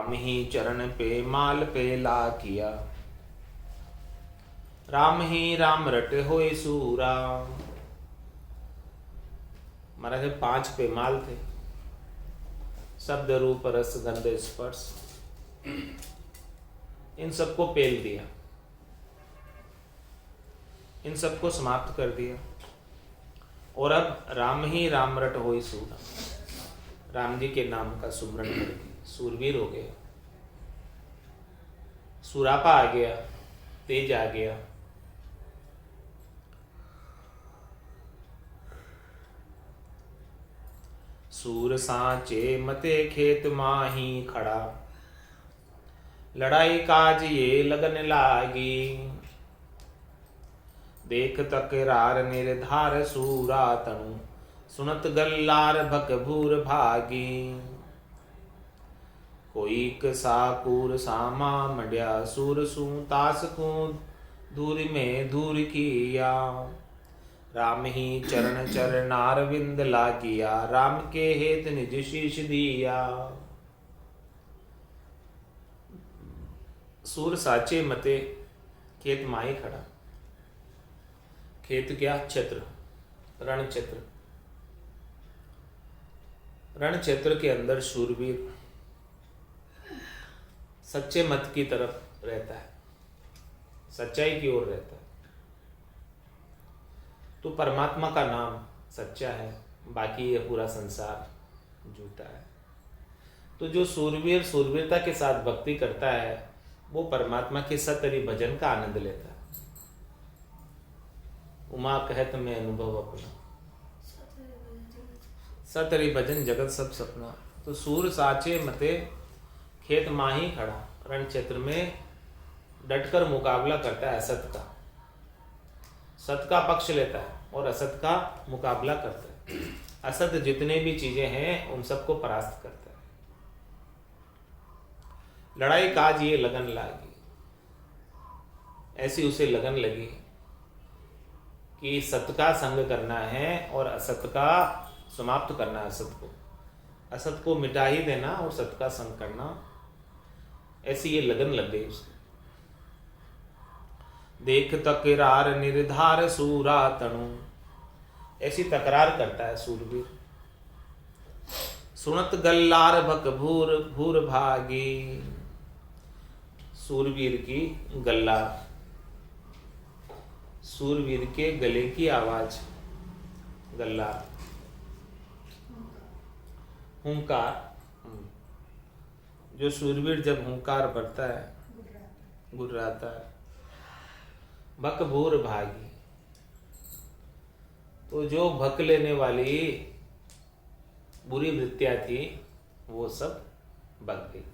राम ही चरण पे माल पे ला किया, राम ही राम रटे होए सूरा। महाराज 5 पेमाल थे, शब्द रूप रस गंध स्पर्श, इन सबको पेल दिया, इन सबको समाप्त कर दिया। और अब राम ही राम रट होई सूरा, राम जी के नाम का सुमरण करके सूरवीर हो गया, सुरापा आ गया, तेज आ गया। सूर सांचे मते खेत माही खड़ा, लड़ाई काज ये लगन लागी। देख तकरार निर्धार सूरा तनु, सुनत गल्लार भक भूर भागी। कोई साकूर सामा मंड्या, सूर सू तास को दूर में दूर किया। राम ही चरण चरनार विंद लागिया, राम के हेत निज शीश दिया। सूर साचे मते खेत माही खड़ा, खेत क्या? क्षेत्र, रण क्षेत्र। रण क्षेत्र के अंदर शूरवीर सच्चे मत की तरफ रहता है, सच्चाई की ओर रहता है। तो परमात्मा का नाम सच्चा है, बाकी ये पूरा संसार झूठा है। तो जो सूरवीर सूरवीरता के साथ भक्ति करता है, वो परमात्मा के सतरी भजन का आनंद लेता है। उमा कहत में अनुभव अपना, सतरी भजन जगत सब सपना। तो सूर साचे मते खेत माही खड़ा, रण क्षेत्र में डटकर मुकाबला करता है असत का, सत का पक्ष लेता है और असत का मुकाबला करता है। असत जितने भी चीजें हैं उन सबको परास्त करता है। लड़ाई काज ये लगन लागी, ऐसी उसे लगन लगी कि सत का संग करना है और असत का समाप्त करना है। असत को मिटा ही देना और सत का संग करना, ऐसी ये लगन लग गई उसे। देख तकरार निर्धार सूरा तनु, ऐसी तकरार करता है सूरवीर। सुनत गल्लार भक भूर भूर भागी, सूरवीर की गल्लार, सूरवीर के गले की आवाज, गल्लार, हुंकार। जो सूरवीर जब हुंकार भरता है, गुर्राता है, भक भूर भागी, तो जो भक लेने वाली बुरी वृत्तियां थी वो सब भग गई।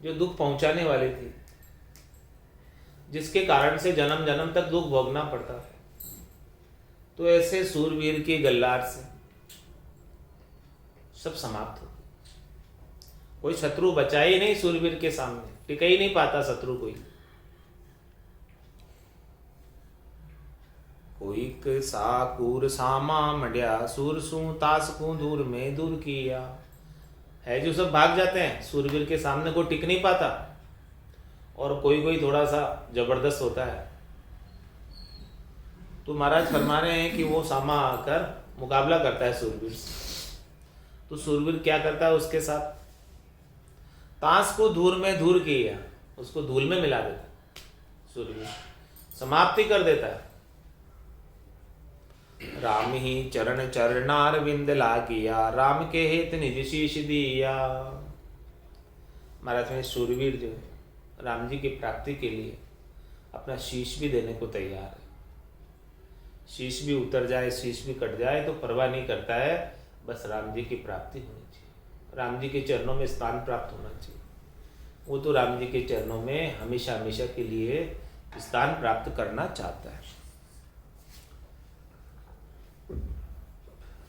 जो दुख पहुंचाने वाली थी, जिसके कारण से जन्म जन्म तक दुख भोगना पड़ता है, तो ऐसे सूरवीर की गल्लार से सब समाप्त हो। कोई शत्रु बचा ही नहीं सूरवीर के सामने, टिका ही नहीं पाता शत्रु कोई। कोई साकूर सामा मंड्या, सूर सू तास को दूर में दूर किया। है जो सब भाग जाते हैं, सूरवीर के सामने कोई टिक नहीं पाता। और कोई कोई थोड़ा सा जबरदस्त होता है, तो महाराज फरमा रहे हैं कि वो सामा आकर मुकाबला करता है सूरवीर से। तो सूरवीर क्या करता है उसके साथ? ताश को धूल में धूल किया, उसको धूल में मिला देता है सूरवीर, समाप्ति कर देता है। राम ही चरण चरनार विंद लागिया, राम के हेत निज शीश दिया। महाराज में सूरवीर जो है राम जी की प्राप्ति के लिए अपना शीश भी देने को तैयार है। शीश भी उतर जाए, शीश भी कट जाए तो परवाह नहीं करता है, बस राम जी की प्राप्ति होनी चाहिए, राम जी के चरणों में स्थान प्राप्त होना चाहिए। वो तो राम जी के चरणों में हमेशा हमेशा के लिए स्थान प्राप्त करना चाहता है।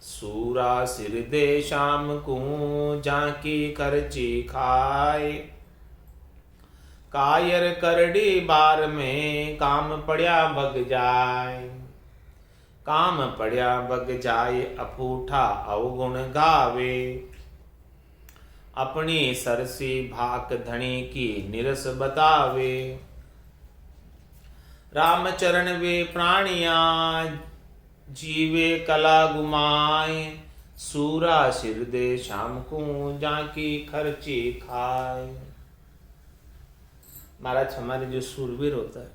सूरा सिर दे शाम को जाकी खर्ची खाए, कायर करड़ी बार में काम पड़या भग जाए। काम पड़या भग जाए अफूठा अवगुण गावे, अपनी सरसी भाक धनी की निरस बतावे। रामचरण वे प्राणिया जीवे कला गुमाए, सूरा सिर दे शाम को जाकी खर्ची खाए। महाराज हमारे जो सूरवीर होता है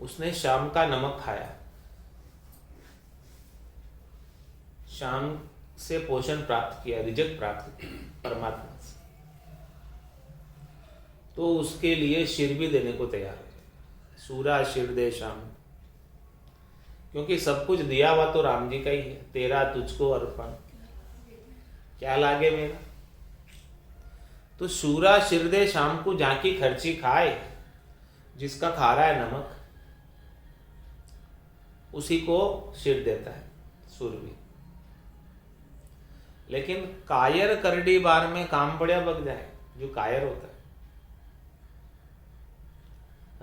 उसने शाम का नमक खाया, शाम से पोषण प्राप्त किया, रिजक प्राप्त किया परमात्मा से, तो उसके लिए सिर भी देने को तैयार है। सूरा सिर दे शाम, क्योंकि सब कुछ दिया हुआ तो राम जी का ही है। तेरा तुझको अर्पण, क्या लागे मेरा। तो सूरा सिर दे शाम को जाकी खर्ची खाए, जिसका खा रहा है नमक उसी को सिर देता है सूरवीर। लेकिन कायर करड़ी बार में काम पड़िया बग जाए, जो कायर होता है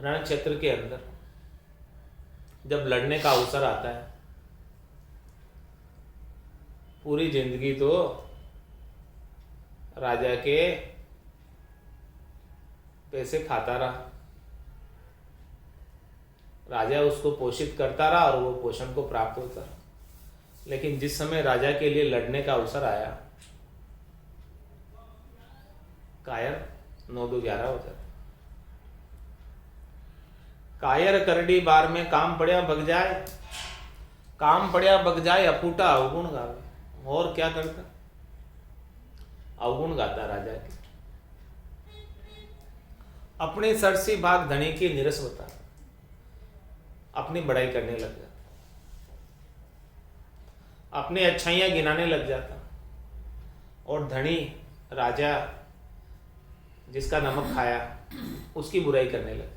रण क्षेत्र के अंदर जब लड़ने का अवसर आता है, पूरी जिंदगी तो राजा के पैसे खाता रहा, राजा उसको पोषित करता रहा और वो पोषण को प्राप्त होता रहा। लेकिन जिस समय राजा के लिए लड़ने का अवसर आया, कायर 9-2-11 हो जाता। कायर करड़ी बार में काम पड़िया बग जाए, काम पड़िया बग जाए अपूटा अवगुण गावे। और क्या करता, अवगुण गाता राजा के, अपने सरसी भाग धनी की निरस होता, अपनी बड़ाई करने लग जाता, अपनी अच्छाइयां गिनाने लग जाता, और धनी राजा जिसका नमक खाया उसकी बुराई करने लग जाता।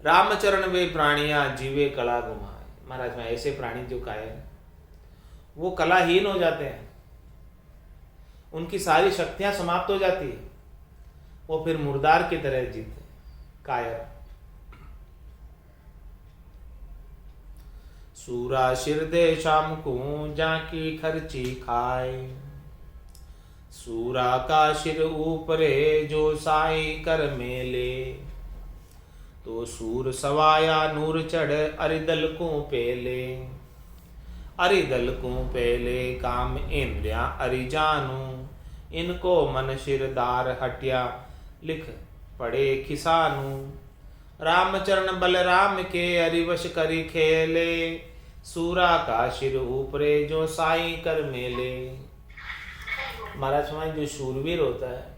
रामचरण वे प्राणिया जीवे कला गुमाए। महाराज में ऐसे प्राणी जो कायर है वो कलाहीन हो जाते हैं, उनकी सारी शक्तियां समाप्त हो जाती है, वो फिर मुर्दार की तरह जीते कायर। सूरा सिर दे शाम को जाकी खर्ची खाए, सूरा का सिर ऊपरे जो साई कर मेले, तो सूर सवाया नूर चढ़ अरिदल को पेले, अरिदल को पेले काम इंद्रिया अरिजानू, इनको मन सिरदार हटिया लिख पड़े खिसानू, रामचरण बलराम के अरिवश करी खेले, सूरा का सिर ऊपरे जो साई कर मेले। महाराज हमारे जो शूरवीर होता है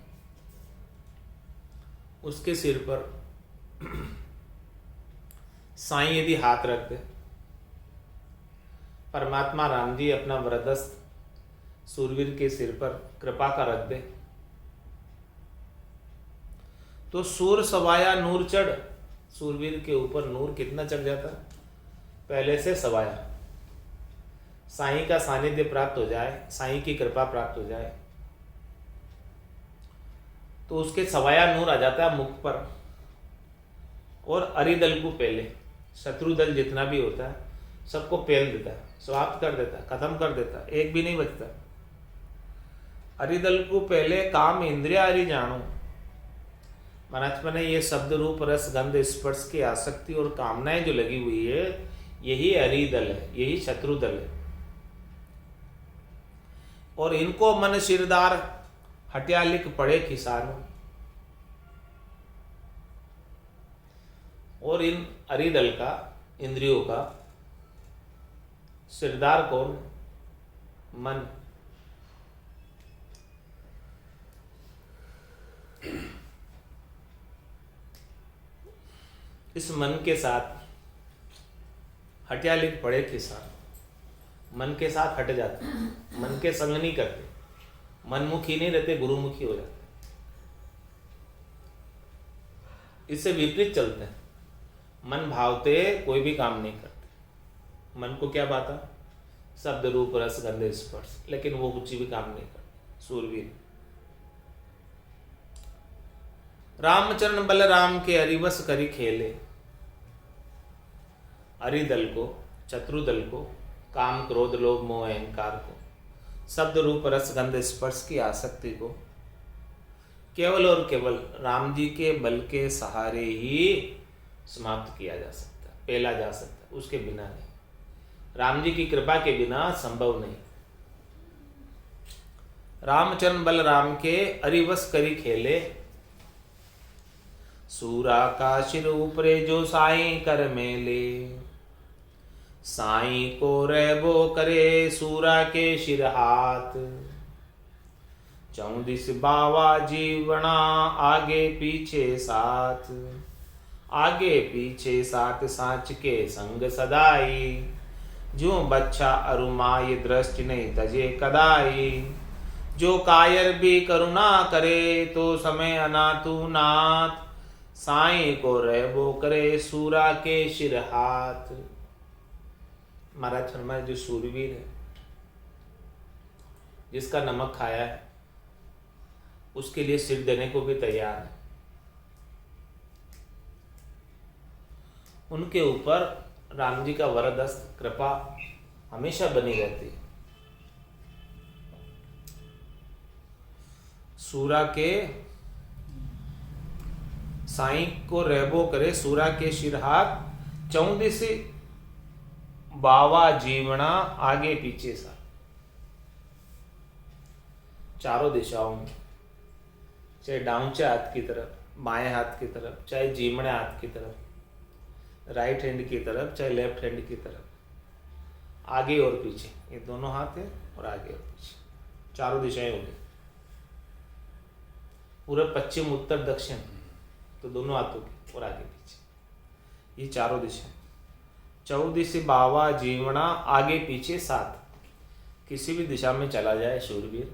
उसके सिर पर साईं यदि हाथ रख दे, परमात्मा राम जी अपना वरदस्त सूरवीर के सिर पर कृपा का रख दे, तो सूर सवाया नूर चढ़, सूरवीर के ऊपर नूर कितना चढ़ जाता, पहले से सवाया, साईं का सानिध्य प्राप्त हो जाए, साईं की कृपा प्राप्त हो जाए, तो उसके सवाया नूर आ जाता है मुख पर, और अरिदल को पहले, शत्रु दल जितना भी होता है सबको पेल देता है, समाप्त कर देता है, खत्म कर देता है, एक भी नहीं बचता। अरिदल को पहले काम इंद्रिया अरि जानो। महाराज ने ये शब्द रूप रस गंध स्पर्श की आसक्ति और कामनाएं जो लगी हुई है, यही अरिदल है, यही शत्रु दल है, और इनको मन सिरदार हटिया लिख पड़े खिसानो। और इन अरिदल का, इंद्रियों का सिरदार कौन, मन। इस मन के साथ हटिया लिख पड़े किसान, मन के साथ हट जाते, मन के संग नहीं करते, मनमुखी नहीं रहते, गुरुमुखी हो जाते, इससे विपरीत चलते हैं। मन भावते कोई भी काम नहीं करते, मन को क्या बाता, शब्द रूप रस गंध स्पर्श, लेकिन वो कुछ भी काम नहीं करते सूरवीर। रामचरण बलराम के अरिवस करी खेले, अरिदल को शत्रुदल को, काम क्रोध लोभ मोह अहंकार को, शब्द रूप रस गंध स्पर्श की आसक्ति को केवल और केवल राम जी के बल के सहारे ही समाप्त किया जा सकता है, पेला जा सकता है, उसके बिना नहीं। राम जी की कृपा के बिना संभव नहीं। रामचरण बल राम के अरिवस करी खेले, सूरा का शिर ऊपरे जो साई कर मेले, साई को रहबो करे सूरा के शिर हाथ, 34 बावा जीवना आगे पीछे साथ, आगे पीछे साथ सांच के संग सदाई, जो बच्चा अरुमाय दृष्टि नहीं तजे कदाई, जो कायर भी करुणा करे तो समय अनाथु नाथ, साई को रहबो करे सूरा के शिर हाथ। महाराज फरमाए जो सूरवीर है, जिसका नमक खाया है, उसके लिए सिर देने को भी तैयार है। उनके ऊपर राम जी का वरदस्त कृपा हमेशा बनी रहती है। सूरा के साई को रहबो करे सूरा के शिर हाथ, 34 बावा जीवना आगे पीछे सा, चारों दिशाओं में, चाहे डाउनचे हाथ की तरफ, बाएं हाथ की तरफ, चाहे जीमणे हाथ की तरफ, राइट हैंड की तरफ, चाहे लेफ्ट हैंड की तरफ, आगे और पीछे, ये दोनों हाथ है और आगे और पीछे चारों दिशाएं होंगी। पूरे पश्चिम उत्तर दक्षिण तो दोनों हाथों की और आगे पीछे, ये चारों दिशाएं। 34 बावा जीवना आगे पीछे साथ, किसी भी दिशा में चला जाए शूरवीर,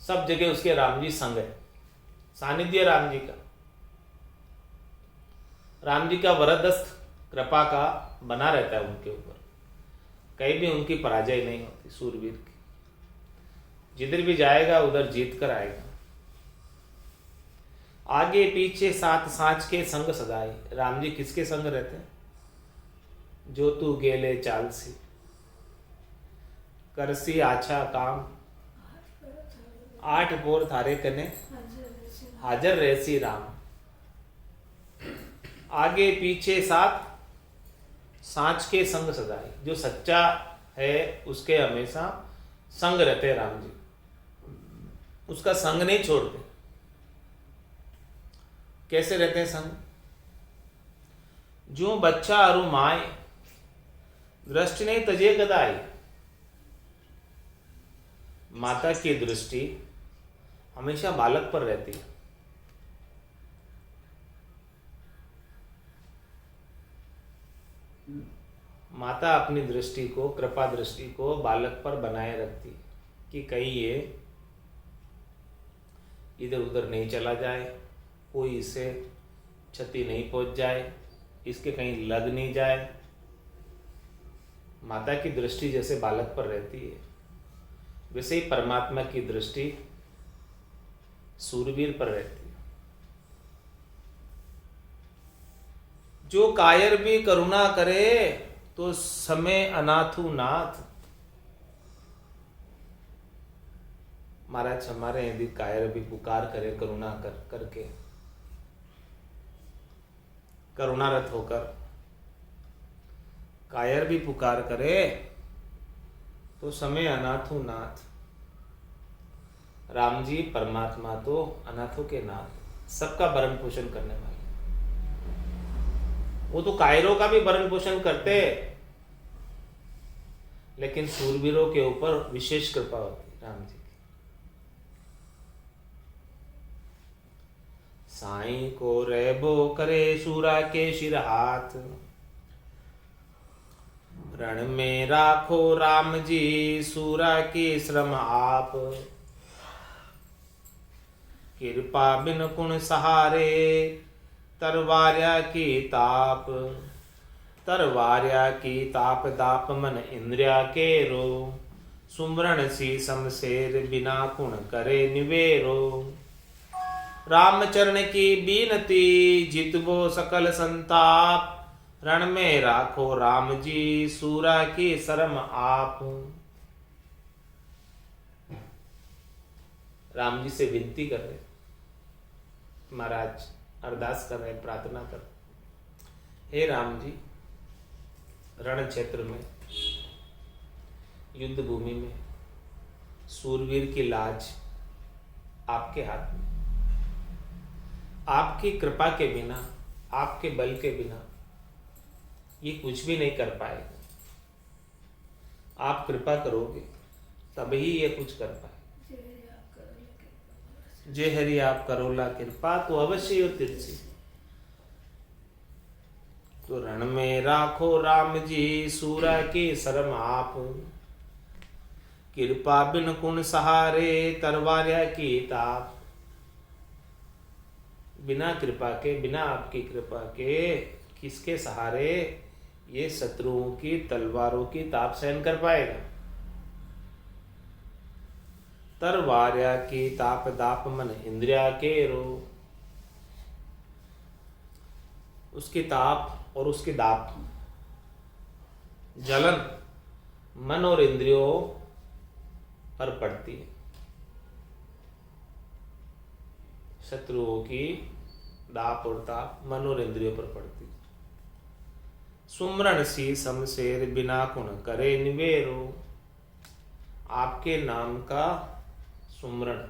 सब जगह उसके राम जी संग है, सानिध्य राम जी का, राम जी का वरदस्त कृपा का बना रहता है उनके ऊपर, कहीं भी उनकी पराजय नहीं होती सूरवीर की। जिधर भी जाएगा उधर जीत कर आएगा। आगे पीछे साथ सांच के संग सदाई, राम जी किसके संग रहते हैं? जो तू गेले चालसी, करसी आछा काम, 8 पोर थारे कने हाजर रहसी राम। आगे पीछे साथ सांच के संग सदाई, जो सच्चा है उसके हमेशा संग रहते हैं राम जी, उसका संग नहीं छोड़ते। कैसे रहते हैं संग? जो बच्चा अरु माय दृष्टि नहीं तजे कदाई, माता की दृष्टि हमेशा बालक पर रहती है। माता अपनी दृष्टि को, कृपा दृष्टि को बालक पर बनाए रखती है कि कहीं ये इधर उधर नहीं चला जाए, कोई इसे क्षति नहीं पहुंच जाए, इसके कहीं लग नहीं जाए। माता की दृष्टि जैसे बालक पर रहती है, वैसे ही परमात्मा की दृष्टि सूरवीर पर रहती है। जो कायर भी करुणा करे तो समय अनाथु नाथ। महाराज हमारे यदि कायर भी पुकार करे करुणा करके, करुणारत होकर कायर भी पुकार करे तो समय अनाथु नाथ। राम जी परमात्मा तो अनाथों के नाथ, सबका भरण पोषण करने वाले। वो तो कायरों का भी भरण पोषण करते, लेकिन सूरवीरों के ऊपर विशेष कृपा होती राम जी की। साईं को रहबो करे सूरा के शिर हाथ, रण में राखो राम जी सूरा के श्रम आप। कृपा बिन कुण सहारे तरवार्या की ताप, तरवार्या की ताप दाप मन इंद्रिया के रो। सुमरण सी शमशेर बिना कुण करे निवेरो। रामचरण की बीनती जितबो सकल संताप, रण में राखो राम जी, सूरा की शर्म आप। राम जी से विनती कर रहे महाराज, अरदास कर रहे, प्रार्थना कर रहे, हे राम जी, रण क्षेत्र में, युद्ध भूमि में सूरवीर की लाज आपके हाथ में। आपकी कृपा के बिना, आपके बल के बिना ये कुछ भी नहीं कर पाएगा। आप कृपा करोगे तभी ये कुछ कर पाए। जय हरि आप करोला कृपा, तो अवश्य हो तिरछी। तो रण में राखो राम जी, सूरा की शर्म आप। कृपा बिन कुण सहारे, तरवार्या की ताप। बिना कृपा के, बिना आपकी कृपा के किसके सहारे ये शत्रुओं की तलवारों की ताप सहन कर पाएगा। तरवार्या की ताप दाप मन इंद्रिया के रो। उसकी ताप और उसकी दाप, जलन मन और इंद्रियों पर पड़ती है। शत्रुओं की दाप और ताप मन और इंद्रियों पर पड़ती है। सुमरण सी शमशेर, बिना कुण करे निवेरो। आपके नाम का सुमरण,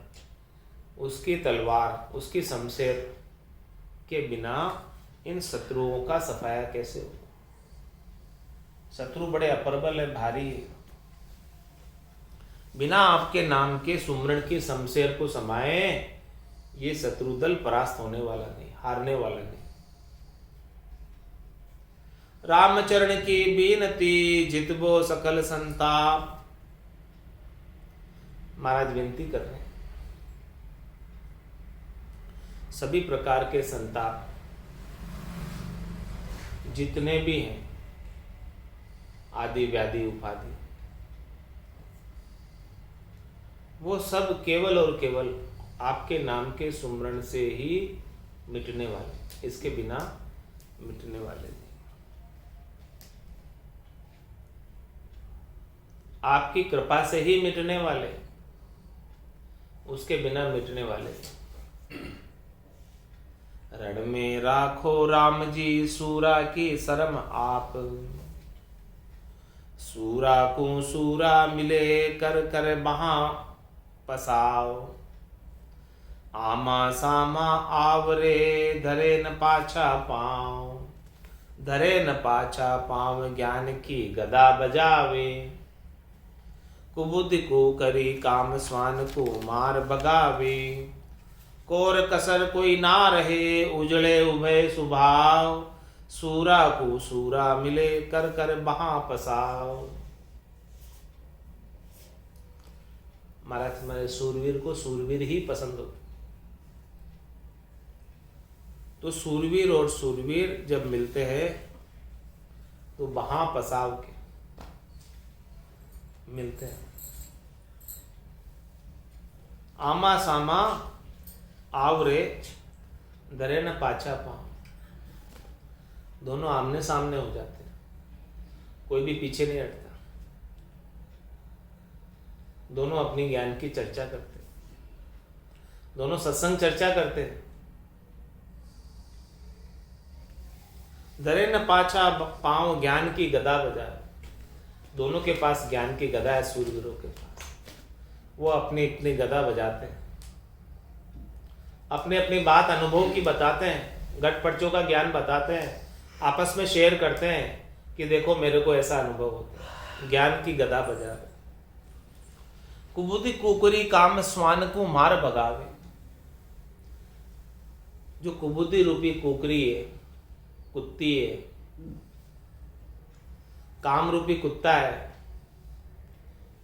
उसकी तलवार, उसकी शमशेर के बिना इन शत्रुओं का सफाया कैसे हो। शत्रु बड़े अप्रबल है, भारी है। बिना आपके नाम के सुमरण की शमशेर को समाये ये शत्रु दल परास्त होने वाला नहीं, हारने वाला नहीं। रामचरण की बीनती, जितबो सकल संताप। महाराज विनती कर रहे हैं, सभी प्रकार के संताप जितने भी हैं, आदि व्याधि उपाधि, वो सब केवल और केवल आपके नाम के सुमरण से ही मिटने वाले, इसके बिना मिटने वाले नहीं। आपकी कृपा से ही मिटने वाले, उसके बिना मिटने वाले नहीं। रण में राखो राम जी, सूरा की शर्म आप। सूरा को सूरा मिले, कर कर बहा पसाओ। आमा सामा आवरे, धरे न पाछा पाँव। धरे न पाछा पाँव, ज्ञान की गदा बजावे। कुबुद्धि को करी, काम स्वान को मार भगावे। कोर कसर कोई ना रहे, उजड़े उभय सुभाव। सूरा को सूरा मिले, कर कर बहा पसाओ। महाराज हमारे सूरवीर को सूरवीर ही पसंद हो। तो सूरवीर और सूरवीर जब मिलते हैं तो बहा पसाव के मिलते हैं। आमा सामा आवरे, धरे न पाछा पाँव। दोनों आमने सामने हो जाते हैं, कोई भी पीछे नहीं हटता। दोनों अपनी ज्ञान की चर्चा करते हैं, दोनों सत्संग चर्चा करते हैं। धरे न पाछा पाँव, ज्ञान की गदा बजाए। दोनों के पास ज्ञान की गदा है, सूरवीरों के पास। वो अपनी अपनी गदा बजाते हैं, अपने अपनी बात अनुभव की बताते हैं, घटपटचों का ज्ञान बताते हैं, आपस में शेयर करते हैं कि देखो मेरे को ऐसा अनुभव होता है। ज्ञान की गदा बजा रहे। कुबुद्धि कुकरी, काम स्वान को मार भगावे। जो कुबुद्धि रूपी कुकरी है, कुत्ती है, काम रूपी कुत्ता है,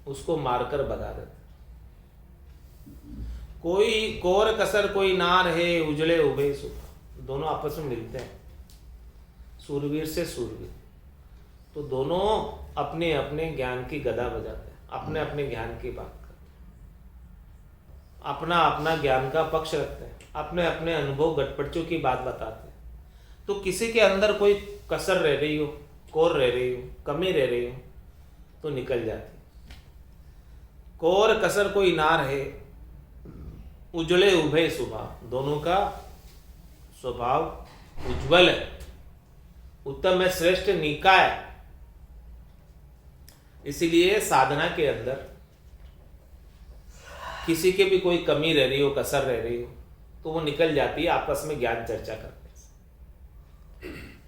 उसको मारकर भगा देते। कोई कोर कसर कोई ना रहे, उजड़े उभय सुख। दोनों आपस में मिलते हैं, सूरवीर से सूरवीर। तो दोनों अपने अपने ज्ञान की गदा बजाते हैं, अपने अपने ज्ञान की बात करते हैं, अपना अपना ज्ञान का पक्ष रखते हैं, अपने अपने अनुभव घटपटचों की बात बताते हैं। तो किसी के अंदर कोई कसर रह रही हो, कोर रह रही हो, कमी रह रही हो तो निकल जाती। कोर कसर कोई ना रहे, उजले उभय स्वभाव, दोनों का स्वभाव उज्जवल है, उत्तम है, श्रेष्ठ निकाय। इसीलिए साधना के अंदर किसी के भी कोई कमी रह रही हो, कसर रह रही हो तो वो निकल जाती है आपस में ज्ञान चर्चा करने से।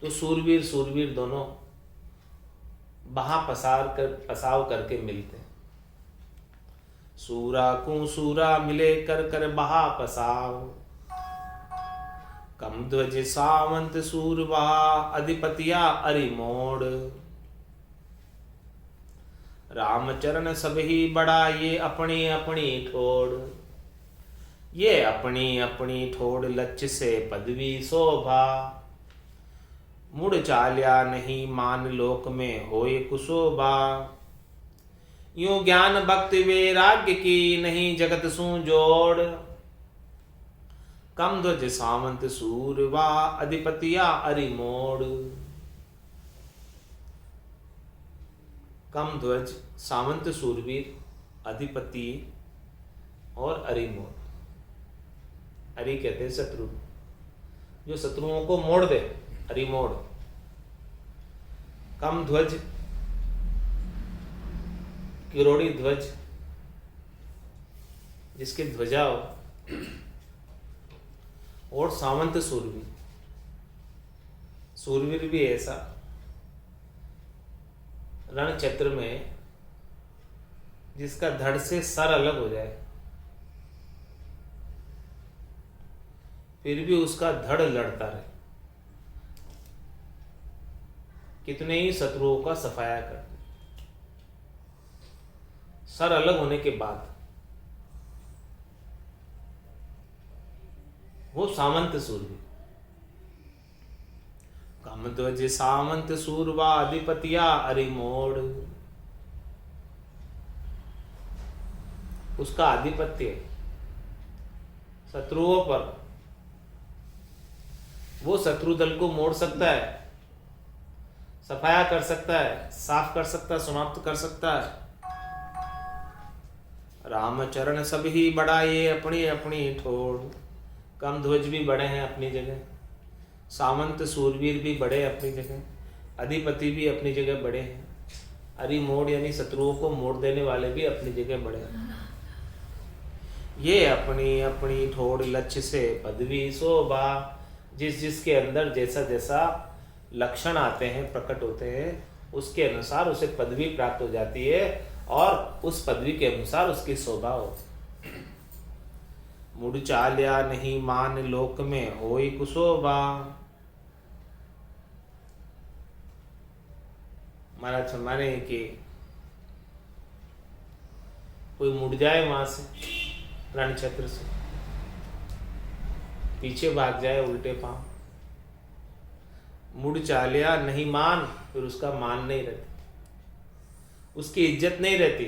तो सूरवीर दोनों बहा पसाव करके मिलते हैं। सूरा को सूरा मिले कर कर बहा पसाव, कम ध्वज सावंत सूर बहा अधिपतिया अरिमोड़। रामचरण सब ही बड़ा ये अपनी अपनी ठोड़, ये अपनी अपनी ठोड़ लक्ष्य से पदवी शोभा। मुड़ चाल्या नहीं मान लोक में होए कुशोभा, यूं ज्ञान भक्ति वैराग्य की नहीं जगत सू जोड़। कम ध्वज सावंत सूरवा अधिपतिया अरिमोड़। कम ध्वज सावंत सूरवीर अधिपति और अरिमोड़। अरि कहते हैं शत्रु, जो शत्रुओं को मोड़ दे, अरिमोड़। कम ध्वज किरोड़ी ध्वज, जिसकी ध्वजा हो, और सावंत सूरवीर। सूरवीर भी ऐसा रण क्षेत्र में जिसका धड़ से सर अलग हो जाए फिर भी उसका धड़ लड़ता रहे, कितने ही शत्रुओं का सफाया कर, सर अलग होने के बाद वो सामंत सूरवीर। कम ध्वज सामंत सूरवा अधिपतिया अरिमोड़। उसका आधिपत्य शत्रुओं पर, वो शत्रु दल को मोड़ सकता है, सफाया कर सकता है, साफ कर सकता है, समाप्त कर सकता है। रामचरण सब ही बड़ा ये अपनी अपनी ठोड़। कम ध्वज भी बड़े हैं अपनी जगह, सामंत सूरवीर भी बड़े अपनी जगह, अधिपति भी अपनी जगह बड़े हैं, अरिमोड़ यानी शत्रुओं को मोड़ देने वाले भी अपनी जगह बड़े हैं। ये अपनी अपनी ठोड़ लक्ष्य से पदवी शोभा। जिस जिसके अंदर जैसा जैसा लक्षण आते हैं, प्रकट होते हैं, उसके अनुसार उसे पदवी प्राप्त हो जाती है और उस पदवी के अनुसार उसकी शोभा होती है। मुड़ चाल्या नहीं मान लोक में होई कुशोभा। महाराज फरमाने कि कोई मुड़ जाए वहां से, रण क्षेत्र से, पीछे भाग जाए उल्टे पांव, मुड़ चालिया नहीं मान, फिर उसका मान नहीं रहती, उसकी इज्जत नहीं रहती,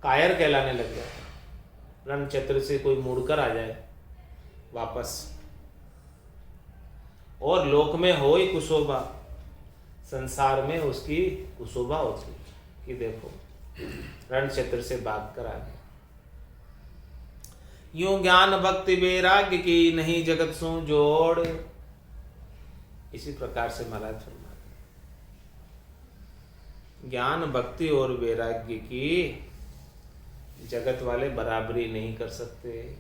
कायर कहलाने लग जाता। रण क्षेत्र से कोई मुड़कर आ जाए वापस, और लोक में हो ही कुशोभा, संसार में उसकी कुशोभा होती कि देखो रण क्षेत्र से भाग कर आ गया। यूं ज्ञान भक्ति वैराग्य की नहीं जगत सू जोड़। इसी प्रकार से महाराज फरमाते, ज्ञान भक्ति और वैराग्य की जगत वाले बराबरी नहीं कर सकते।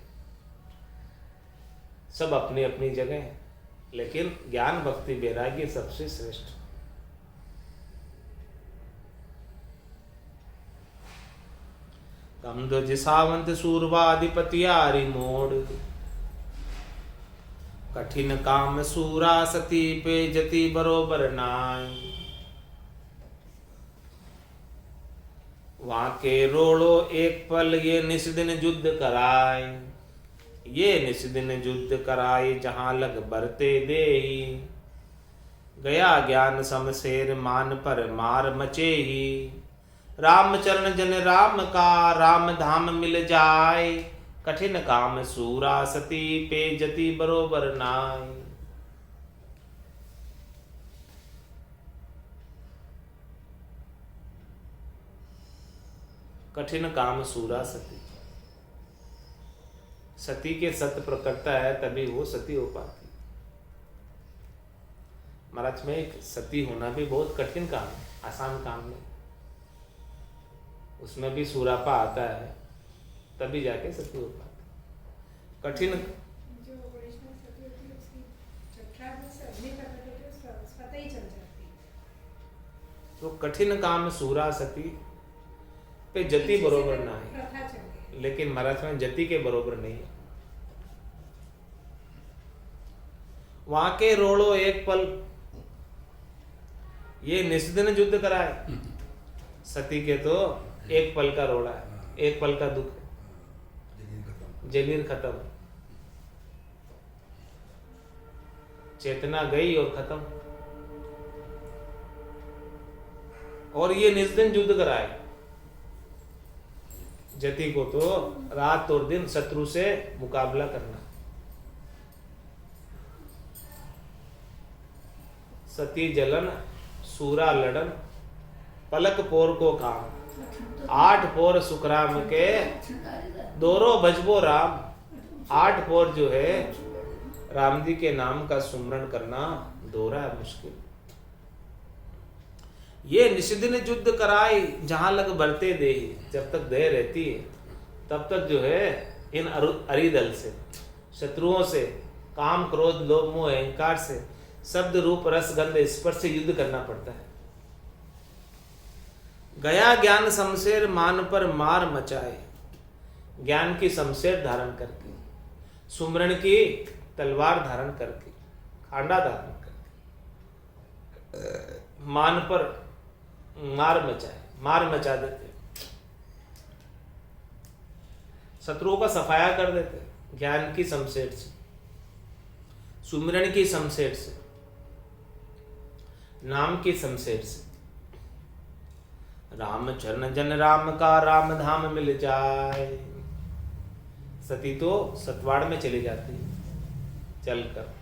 सब अपनी अपनी जगह है, लेकिन ज्ञान भक्ति वैराग्य सबसे श्रेष्ठ। कम ध्वज सावंत सूरवा अधिपतिया अरिमोड़। कठिन काम सूरा सती पे जति बरोबर नाय। वहां के रोड़ो एक पल ये निस्दिन युद्ध कराए। ये निस्दिन युद्ध कराए जहां लग बरते देही। गया ज्ञान समशेर मान पर मार मचे ही। रामचरण जन राम का राम धाम मिल जाए। कठिन काम सूरा सती पे जति बरोबर नाय। कठिन काम सूरा सती। सती के सत्य प्रकटता है तभी वो सती हो पाती। महाराज में एक सती होना भी बहुत कठिन काम है, आसान काम नहीं। उसमें भी सूरापा आता है तभी जाके सती हो पाती। कठिन जो ओरिजिनल सती होती है उसकी छठा से अग्नि प्रकट होती है उसका पता ही चल जाती है। तो कठिन काम सूरा सती पे जति बरोबर ना है, प्रथा चल गई। लेकिन महाराज में जति के बरोबर नहीं है। वहां के रोड़ो एक पल, ये निस्दिन युद्ध कराए। सती के तो एक पल का रोड़ा है, एक पल का दुख है, जलील खत्म, चेतना गई और खत्म। और ये निस्दिन युद्ध कराए। जति को तो रात और दिन शत्रु से मुकाबला करना। सती जलन सूरा लड़न, पलक पोर को काम। 8 पोर सुखराम के, दोरो भजबो राम। 8 पोर जो है राम जी के नाम का सुमरण करना दोहरा है मुश्किल। ये निषिदिन युद्ध कराई, जहां लग बढ़ते दे। जब तक देह रहती है तब तक जो है इन अरिदल से, शत्रुओं से, काम क्रोध लोभ मोह अहंकार से, शब्द रूप रस गंध स्पर्श से युद्ध करना पड़ता है। गया ज्ञान शमशेर मान पर मार मचाए। ज्ञान की शमशेर धारण करके, सुमरण की तलवार धारण करके, खांडा धारण करके मान पर मार मचाए, मार मचा देते, शत्रुओं का सफाया कर देते। ज्ञान की शमशेर से, सुमिरन की शमशेर से, नाम की शमशेर से। राम चरण जन राम का राम धाम मिल जाए। सती तो सतवाड़ में चली जाती है चलकर,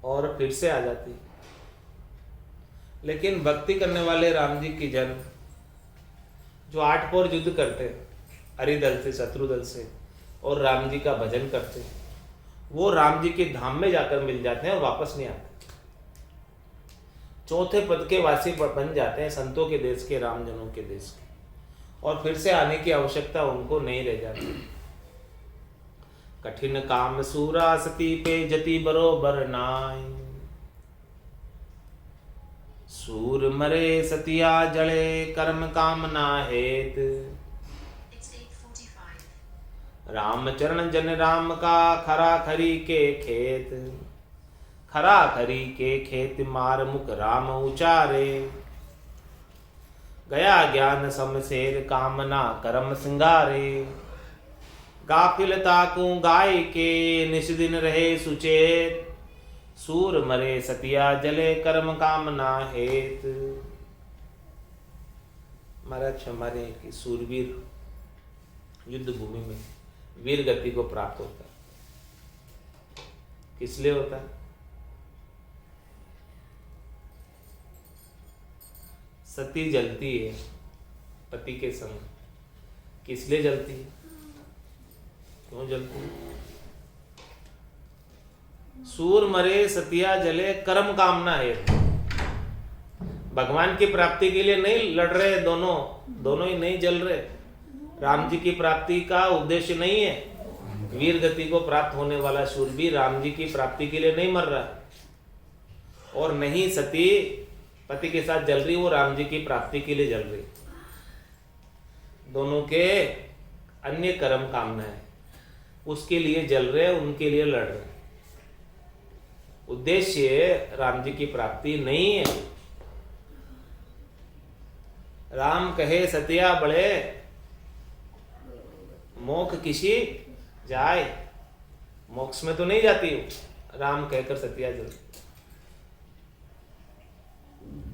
और फिर से आ जाती है। लेकिन भक्ति करने वाले राम जी की जन जो 8 पोर युद्ध करते हरिदल से, शत्रुदल से, और राम जी का भजन करते, वो राम जी के धाम में जाकर मिल जाते हैं और वापस नहीं आते। चौथे पद के वासी बन जाते हैं, संतों के देश के, रामजनों के देश के, और फिर से आने की आवश्यकता उनको नहीं रह जाती। कठिन काम सूरा सती पे जति बरोबर नाय। सूर मरे सतिया जड़े कर्म कामना हेत। राम चरण जन राम का खरा खरी के खेत। खरा खरी के खेत मार मुख राम उचारे। गया ज्ञान शमशेर कामना करम सिंगारे। गाफिलता को गाय के निष्दिन रहे सुचेत। सूर मरे सतिया जले कर्म कामना हेत। महाराज हमारे की सूरवीर युद्ध भूमि में वीर गति को प्राप्त होता है। किस लिए होता है? सती जलती है पति के संग। किस लिए जलती है? क्यों जलती है? सूर मरे सतिया जले कर्म कामना है। भगवान की प्राप्ति के लिए नहीं लड़ रहे, दोनों ही नहीं जल रहे। राम जी की प्राप्ति का उद्देश्य नहीं है। वीर गति को प्राप्त होने वाला शूरवीर राम जी की प्राप्ति के लिए नहीं मर रहा, और नहीं सती पति के साथ जल रही, वो राम जी की प्राप्ति के लिए जल रही। दोनों के अन्य कर्म कामना है, उसके लिए जल रहे, उनके लिए लड़ रहे। उद्देश्य राम जी की प्राप्ति नहीं है। राम कहे सतिया बड़े मोक्ष किसी जाए। मोक्ष में तो नहीं जाती हूं, राम कहकर सतिया जल,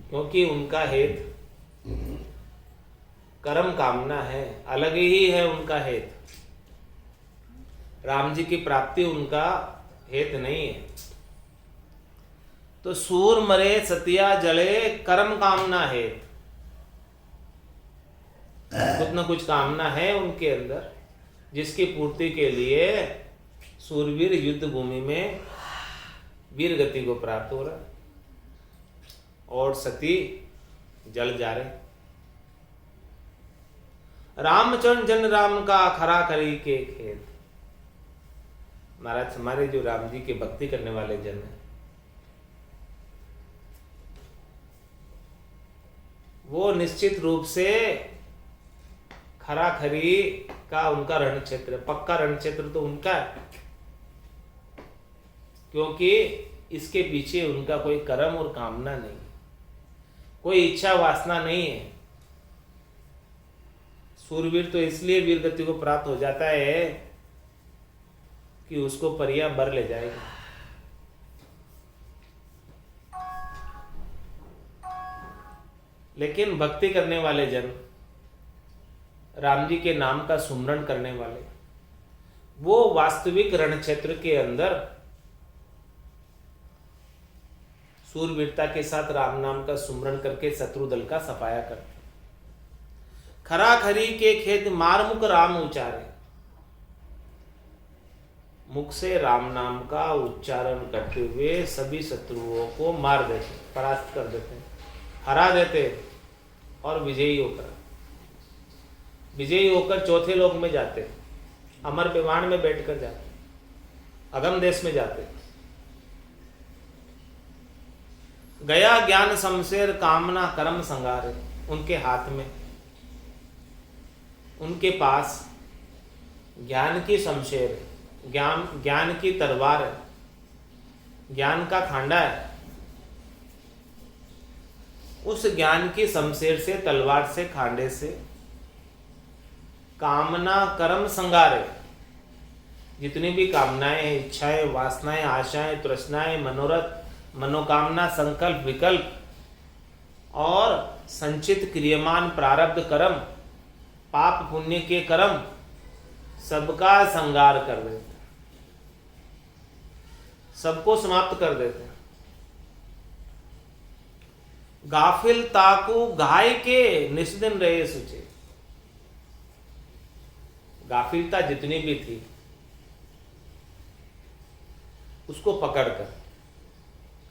क्योंकि उनका हेत कर्म कामना है, अलग ही है उनका हेत। राम जी की प्राप्ति उनका हेत नहीं है। तो सूर मरे सतिया जले कर्म कामना हेत। कुछ न कुछ कामना है उनके अंदर, जिसकी पूर्ति के लिए सूरवीर युद्ध भूमि में वीर गति को प्राप्त हो रहा है और सती जल जा रहे। रामचंद्र जन राम का खरा खरी के खेत। महाराज हमारे जो राम जी के भक्ति करने वाले जन हैं, वो निश्चित रूप से खरा खरी का उनका रण क्षेत्र, पक्का रण क्षेत्र तो उनका है, क्योंकि इसके पीछे उनका कोई कर्म और कामना नहीं, कोई इच्छा वासना नहीं है। सूरवीर तो इसलिए वीर गति को प्राप्त हो जाता है कि उसको परिया बर ले जाएगी। लेकिन भक्ति करने वाले जन, राम जी के नाम का सुमरण करने वाले, वो वास्तविक रण क्षेत्र के अंदर सूरवीरता के साथ राम नाम का सुमरण करके शत्रु दल का सफाया करते। खरा खरी के खेत मारमुख राम उच्चारे। मुख से राम नाम का उच्चारण करते हुए सभी शत्रुओं को मार देते, परास्त कर देते, हरा देते और विजयी होकर चौथे लोक में जाते, अमर विमान में बैठकर जाते, अगम देश में जाते। गया ज्ञान शमशेर कामना कर्म संगारे। उनके हाथ में, उनके पास ज्ञान की शमशेर है, ज्ञान की तलवार है, ज्ञान का खांडा है। उस ज्ञान की शमशेर से, तलवार से, खांडे से कामना कर्म संगारे। जितनी भी कामनाएं हैं, इच्छाएं, वासनाएं, आशाएं, तृष्णाएं, मनोरथ, मनोकामना, संकल्प, विकल्प और संचित क्रियमान प्रारब्ध कर्म, पाप पुण्य के कर्म, सबका संगार कर देते, सबको समाप्त कर देते। गाफिलता को गाय के निस्दिन रहे सुचे। गाफिलता जितनी भी थी उसको पकड़कर,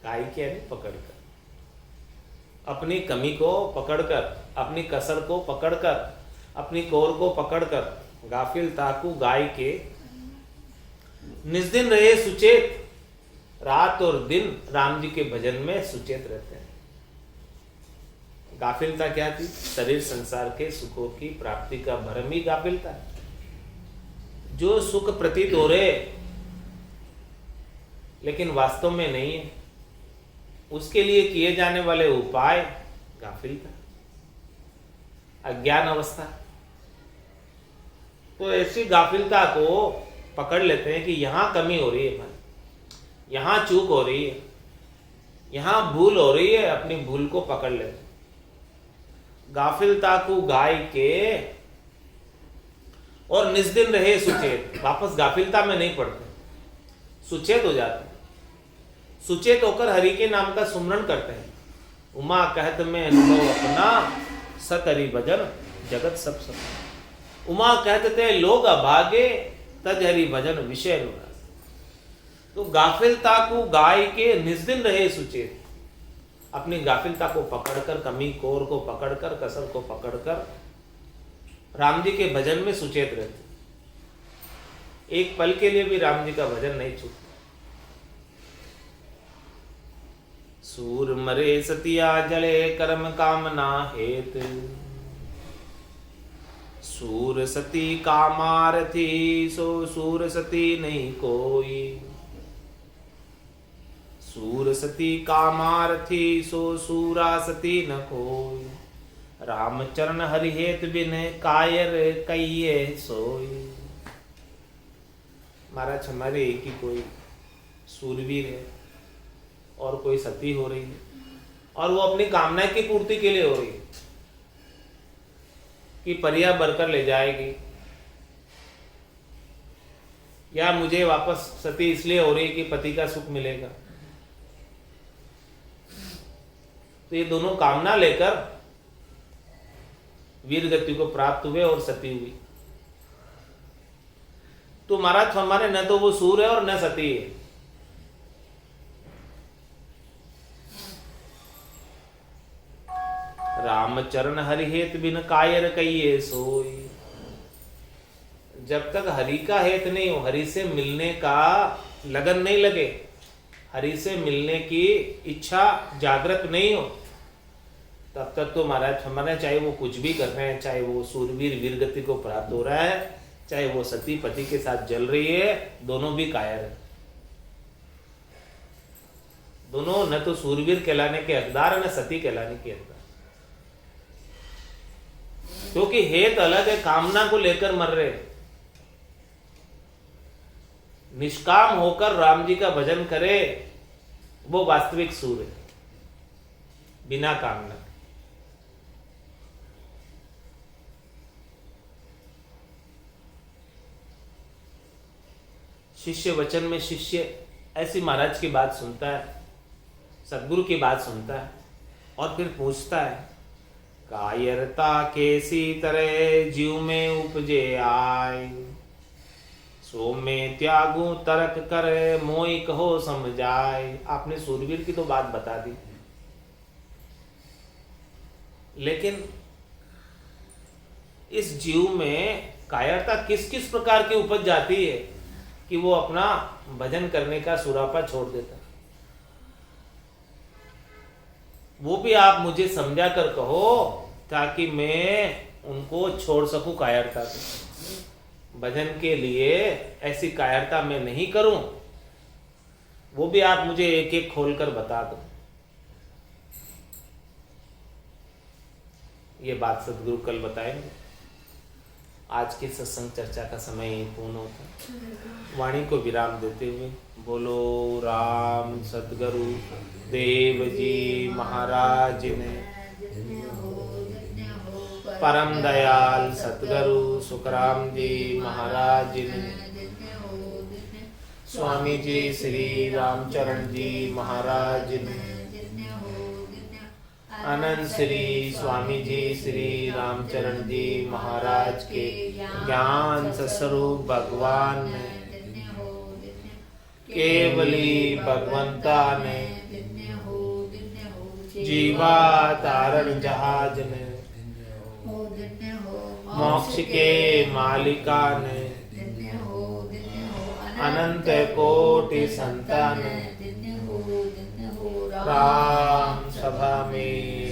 गाय के यानी पकड़कर, अपनी कमी को पकड़कर, अपनी कसर को पकड़कर, अपनी कोर को पकड़कर, गाफिलता को गाय के निस्दिन रहे सुचेत। रात और दिन राम जी के भजन में सुचेत रहते हैं। गाफिलता क्या थी? शरीर संसार के सुखों की प्राप्ति का भ्रम ही गाफिलता है। जो सुख प्रतीत हो रहे लेकिन वास्तव में नहीं है, उसके लिए किए जाने वाले उपाय गाफिलता, अज्ञान अवस्था। तो ऐसी गाफिलता को पकड़ लेते हैं कि यहां कमी हो रही है भाई, यहां चूक हो रही है, यहां भूल हो रही है, अपनी भूल को पकड़ लेते हैं। गाफिलता को गाय के और निस्दिन रहे सुचेत। वापस गाफिलता में नहीं पड़ते, सुचेत हो जाते हैं। सुचेत होकर हरि के नाम का सुमरण करते हैं। उमा कहत में अनुभव अपना, सतरि भजन जगत सब सब। उमा कहते थे लोग अभागे, तज हरि भजन विषय अनुराग। तो गाफिलता को गाय के निस्दिन रहे सुचेत। अपनी गाफिलता को पकड़कर, कमी कोर को पकड़कर, कसर को पकड़कर राम जी के भजन में सुचेत रहते। एक पल के लिए भी राम जी का भजन नहीं छूटता। सूर मरे सतिया जले कर्म कामना हेत। सूर सती कामारथी, सो सूर सती नहीं कोई। सूर सती कामारथी, सो सूरा सती न कोई। रामचरण हरिहेत बिन कायर कहिए सोई। महाराज हमारे एक ही कोई सूरवीर है और कोई सती हो रही है, और वो अपनी कामना की पूर्ति के लिए हो रही है कि परिया बरकर ले जाएगी, या मुझे वापस सती इसलिए हो रही है कि पति का सुख मिलेगा। तो ये दोनों कामना लेकर वीर गति को प्राप्त हुए और सती हुई। तो महाराज हमारे न तो वो सूर है और न सती है। रामचरण हरि हेत बिन कायर कहिए सोई। जब तक हरि का हेत नहीं हो, हरि से मिलने का लगन नहीं लगे, हरि से मिलने की इच्छा जागृत नहीं हो, तब तक तो महाराज हमारे चाहे वो कुछ भी कर रहे हैं, चाहे वो सूरवीर वीर गति को प्राप्त हो रहा है, चाहे वो सती पति के साथ जल रही है, दोनों भी कायर है। दोनों न तो सूरवीर कहलाने के हकदार है, न सती कहलाने के हकदार, क्योंकि हेत अलग है, कामना को लेकर मर रहे। निष्काम होकर राम जी का भजन करे वो वास्तविक सूर है, बिना कामना। शिष्य वचन में शिष्य ऐसी महाराज की बात सुनता है, सदगुरु की बात सुनता है और फिर पूछता है, कायरता कैसी तरह जीव में उपजे आय, सो में त्यागू तर्क करे मोई कहो समझाए। आपने सूरवीर की तो बात बता दी, लेकिन इस जीव में कायरता किस किस प्रकार की उपज जाती है कि वो अपना भजन करने का सुरापा छोड़ देता। वो भी आप मुझे समझा कर कहो ताकि मैं उनको छोड़ सकूं कायरता को। भजन के लिए ऐसी कायरता मैं नहीं करूं, वो भी आप मुझे एक एक खोल कर बता दो। ये बात सदगुरु कल बताएंगे। आज की सत्संग चर्चा का समय यही पूर्ण होता। वाणी को विराम देते हुए बोलो राम सदगुरु देव जी महाराज ने, परम दयाल सतगुरु सुखराम जी महाराज ने, स्वामी जी श्री रामचरण जी महाराज ने, अनंत श्री स्वामी जी श्री रामचरण जी महाराज के ज्ञान स्वरूप भगवान ने, केवली भगवंता ने, जीवा तारण जहाज ने, मोक्ष के मालिका ने, अनंत कोटि संतान राम सभा में